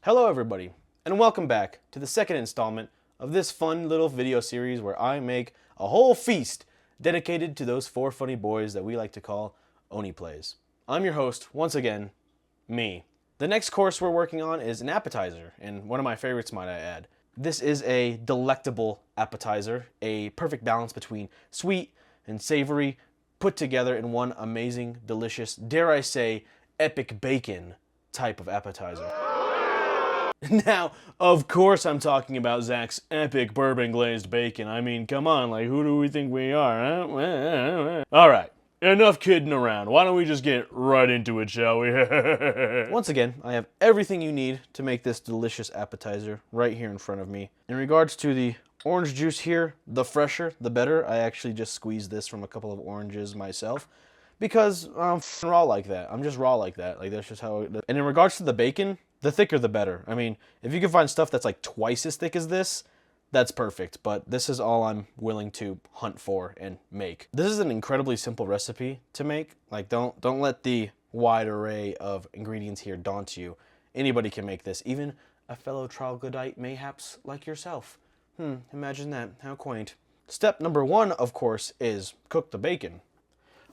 Hello everybody, and welcome back to the second installment of this fun little video series where I make a whole feast dedicated to those four funny boys that we like to call Oneyplays. I'm your host, once again, me. The next course we're working on is an appetizer, and one of my favorites, might I add. This is a delectable appetizer, a perfect balance between sweet and savory, put together in one amazing, delicious, dare I say, epic bacon type of appetizer. Now, of course I'm talking about Zach's epic bourbon glazed bacon. I mean, come on, like, who do we think we are, huh? Alright, enough kidding around. Why don't we just get right into it, shall we? Once again, I have everything you need to make this delicious appetizer right here in front of me. In regards to the orange juice here, the fresher, the better. I actually just squeezed this from a couple of oranges myself. Because I'm raw like that. I'm just raw like that. Like, that's just how it is. And in regards to the bacon, the thicker the better. I mean, if you can find stuff that's like twice as thick as this, that's perfect. But this is all I'm willing to hunt for and make. This is an incredibly simple recipe to make. Like, don't let the wide array of ingredients here daunt you. Anybody can make this, even a fellow troglodyte mayhaps like yourself. Imagine that. How quaint. Step number one, of course, is cook the bacon.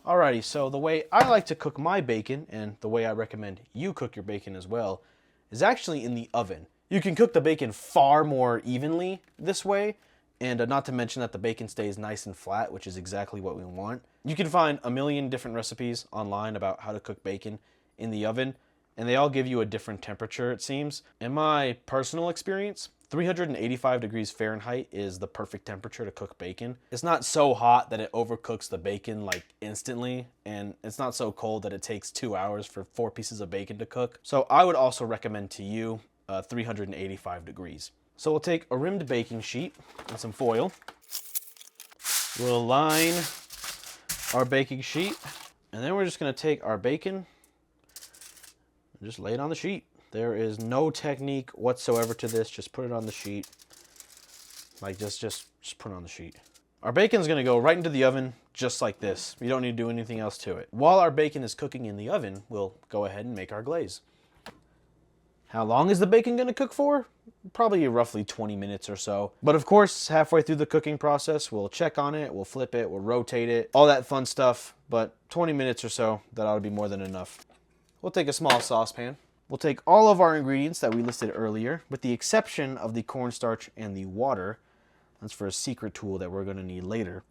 Alrighty, so the way I like to cook my bacon, and the way I recommend you cook your bacon as well, is actually in the oven. You can cook the bacon far more evenly this way, and not to mention that the bacon stays nice and flat, which is exactly what we want. You can find a million different recipes online about how to cook bacon in the oven, and they all give you a different temperature, it seems. In my personal experience, 385 degrees Fahrenheit is the perfect temperature to cook bacon. It's not so hot that it overcooks the bacon like instantly, and it's not so cold that it takes 2 hours for 4 pieces of bacon to cook. So I would also recommend to you 385 degrees. So we'll take a rimmed baking sheet and some foil. We'll line our baking sheet, and then we're just gonna take our bacon and just lay it on the sheet. There is no technique whatsoever to this. Just put it on the sheet. Like, just put it on the sheet. Our bacon's gonna go right into the oven just like this. You don't need to do anything else to it. While our bacon is cooking in the oven, we'll go ahead and make our glaze. How long is the bacon gonna cook for? Probably roughly 20 minutes or so. But of course, halfway through the cooking process, we'll check on it, we'll flip it, we'll rotate it, all that fun stuff. But 20 minutes or so, that ought to be more than enough. We'll take a small saucepan. We'll take all of our ingredients that we listed earlier, with the exception of the cornstarch and the water. That's for a secret tool that we're going to need later.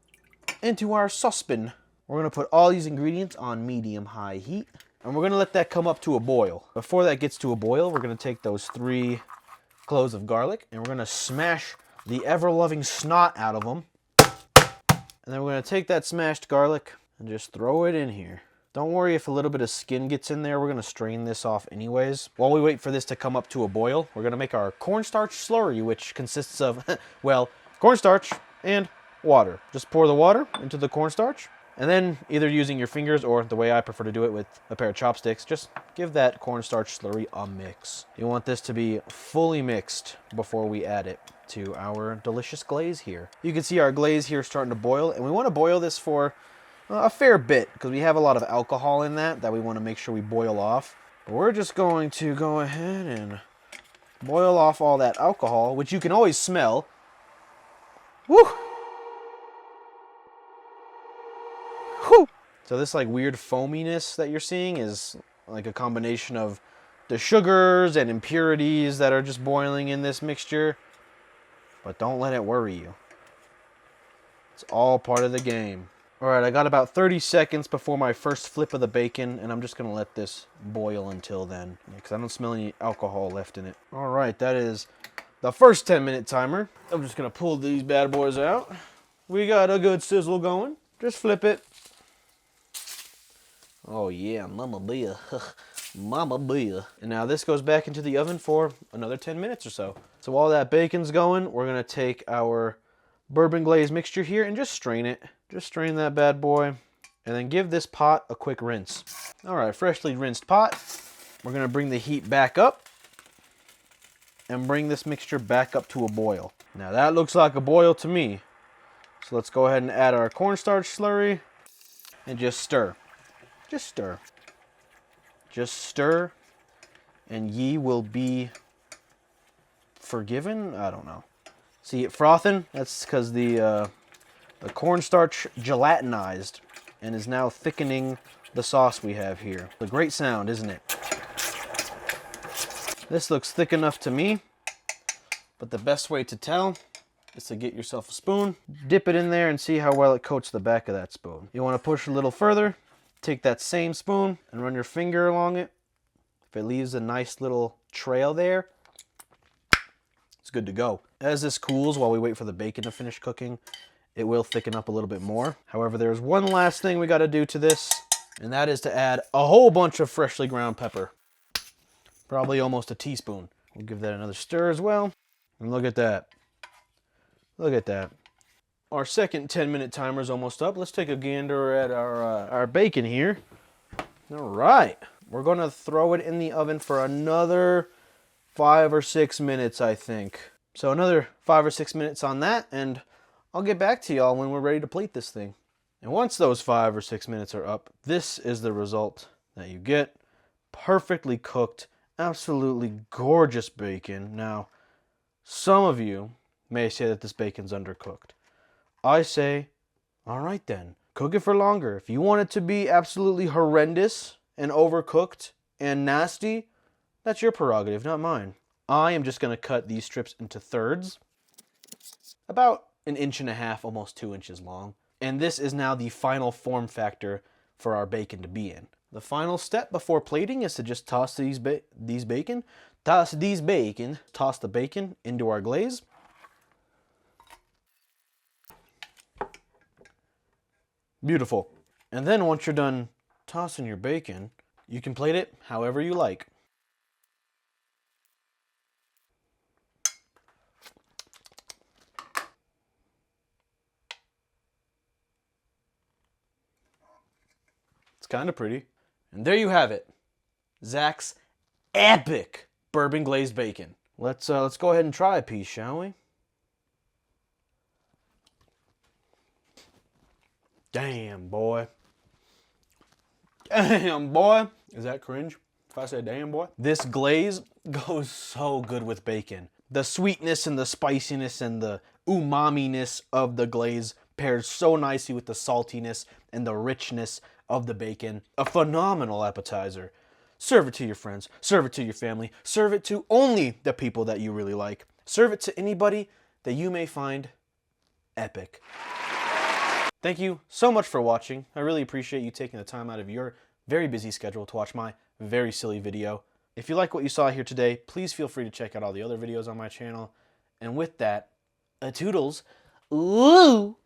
Into our saucepan. We're going to put all these ingredients on medium-high heat, and we're going to let that come up to a boil. Before that gets to a boil, we're going to take those 3 cloves of garlic, and we're going to smash the ever-loving snot out of them. And then we're going to take that smashed garlic and just throw it in here. Don't worry if a little bit of skin gets in there. We're going to strain this off anyways. While we wait for this to come up to a boil, we're going to make our cornstarch slurry, which consists of, well, cornstarch and water. Just pour the water into the cornstarch, and then either using your fingers or the way I prefer to do it with a pair of chopsticks, just give that cornstarch slurry a mix. You want this to be fully mixed before we add it to our delicious glaze here. You can see our glaze here starting to boil, and we want to boil this for a fair bit, because we have a lot of alcohol in that we want to make sure we boil off. But we're just going to go ahead and boil off all that alcohol, which you can always smell. Woo! Whew! So this like weird foaminess that you're seeing is like a combination of the sugars and impurities that are just boiling in this mixture. But don't let it worry you. It's all part of the game. Alright, I got about 30 seconds before my first flip of the bacon, and I'm just going to let this boil until then, because I don't smell any alcohol left in it. Alright, that is the first 10-minute timer. I'm just going to pull these bad boys out. We got a good sizzle going. Just flip it. Oh yeah, mama mia. Mama mia. And now this goes back into the oven for another 10 minutes or so. So while that bacon's going, we're going to take our bourbon glaze mixture here and just strain it. Just strain that bad boy, and then give this pot a quick rinse. Alright, freshly rinsed pot. We're going to bring the heat back up and bring this mixture back up to a boil. Now that looks like a boil to me. So let's go ahead and add our cornstarch slurry and just stir. Just stir. Just stir, and ye will be forgiven? I don't know. See it frothing? That's because the cornstarch gelatinized and is now thickening the sauce we have here. A great sound, isn't it? This looks thick enough to me, but the best way to tell is to get yourself a spoon, dip it in there, and see how well it coats the back of that spoon. You want to push a little further, take that same spoon and run your finger along it. If it leaves a nice little trail there, it's good to go. As this cools while we wait for the bacon to finish cooking, it will thicken up a little bit more. However, there's one last thing we got to do to this, and that is to add a whole bunch of freshly ground pepper. Probably almost a teaspoon. We'll give that another stir as well. And look at that. Look at that. Our second 10-minute timer is almost up. Let's take a gander at our bacon here. All right. We're going to throw it in the oven for another 5 or 6 minutes, I think. So another 5 or 6 minutes on that, and I'll get back to y'all when we're ready to plate this thing. And once those 5 or 6 minutes are up, this is the result that you get. Perfectly cooked, absolutely gorgeous bacon. Now, some of you may say that this bacon's undercooked. I say, all right then, cook it for longer. If you want it to be absolutely horrendous and overcooked and nasty, that's your prerogative, not mine. I am just going to cut these strips into thirds, about 1.5 inches, almost 2 inches long. And this is now the final form factor for our bacon to be in. The final step before plating is to just toss the bacon into our glaze. Beautiful. And then once you're done tossing your bacon, you can plate it however you like. It's kind of pretty. And there you have it. Zach's epic bourbon glazed bacon. Let's go ahead and try a piece, shall we? Damn, boy. Damn, boy. Is that cringe if I say damn, boy? This glaze goes so good with bacon. The sweetness and the spiciness and the umami-ness of the glaze pairs so nicely with the saltiness and the richness of the bacon. A phenomenal appetizer. Serve it to your friends. Serve it to your family. Serve it to only the people that you really like. Serve it to anybody that you may find epic. Thank you so much for watching. I really appreciate you taking the time out of your very busy schedule to watch my very silly video. If you like what you saw here today, please feel free to check out all the other videos on my channel. And with that, a toodles. Ooh!